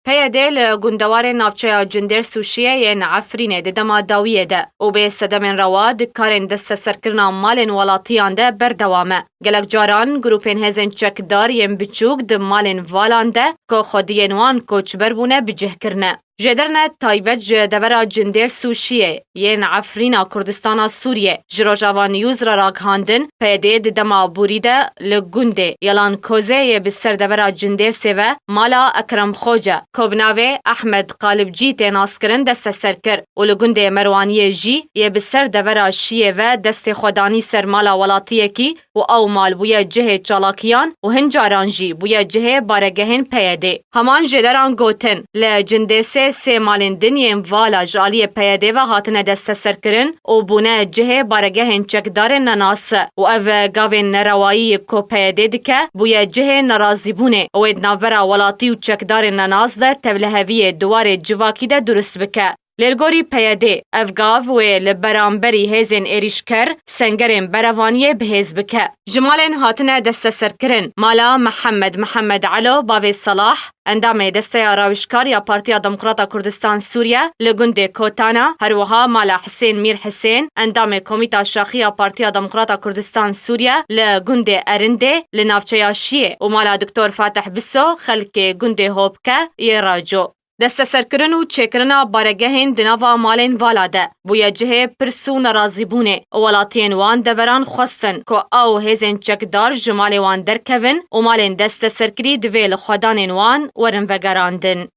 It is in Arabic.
پیاده لگندوار ناوچه جندر سوشیه ین عفرینه ده دما داویه ده و به صدمن رواد کارن دست سرکرنا مالن ولاتیان ده بردوامه. گلک جاران گروپین هزن چکدار ین بچوک ده مالن والان ده که خودین وان کوچبر بونه بجه کرنه. جدرنه تایبت جدورا جندر سوشیه ین عفرینا کردستان سوریه جروجاوا نیوز را راگهاندن پیده ده دما بوریده لگنده یلان کوزه بسر دورا جندر سوه مالا اکرم خوجه کبناوه احمد قالبجی تیناس کرن دست سرکر و لگنده مروانیه جی یه بسر دورا شیه و دست خودانی سر مالا ولاتیه کی و او مال بویا جه چالاکیان و هنجاران جی بویا جه بارگهن پیده همان جدران گوتن لجندر سه مالین دنیم والا جالی پیاده و هاتنه دست سرکرن و بونه جه بارگهن چکدار نناس و او گاوین نروایی کو پیاده دکه بویا جه نرازی بونه و ادناورا ولاتی و چکدار نناس ده تبلهوی دوار جواکی ده درست بکه. لرگوری پیاده افگاو و لبرانبری هزین ایریشکر سنگرین بروانیه بهز بکه. جمالین هاتنه دست سرکرن مالا محمد علو باوی صلاح اندام دسته راوشکار یا پارتیا دموکراتا کردستان سوریه لگنده کوتانا هروها مالا حسین میر حسین اندام کمیتا شاخی یا پارتیا دموکراتا کردستان سوریه لگنده ارنده لنافچه شیه و مالا دکتور فاتح بسو خلک گنده هوبکه یراجو. دست سرکرن و چکرنا بارگهین دناوا مالین والاده بویا جه پرسو نرازی بونه ولاتین وان دوران خواستن که او هزین چکدار جمال وان درکوین و مالین دست سرکری دویل خودانین وان ورن وگراندن.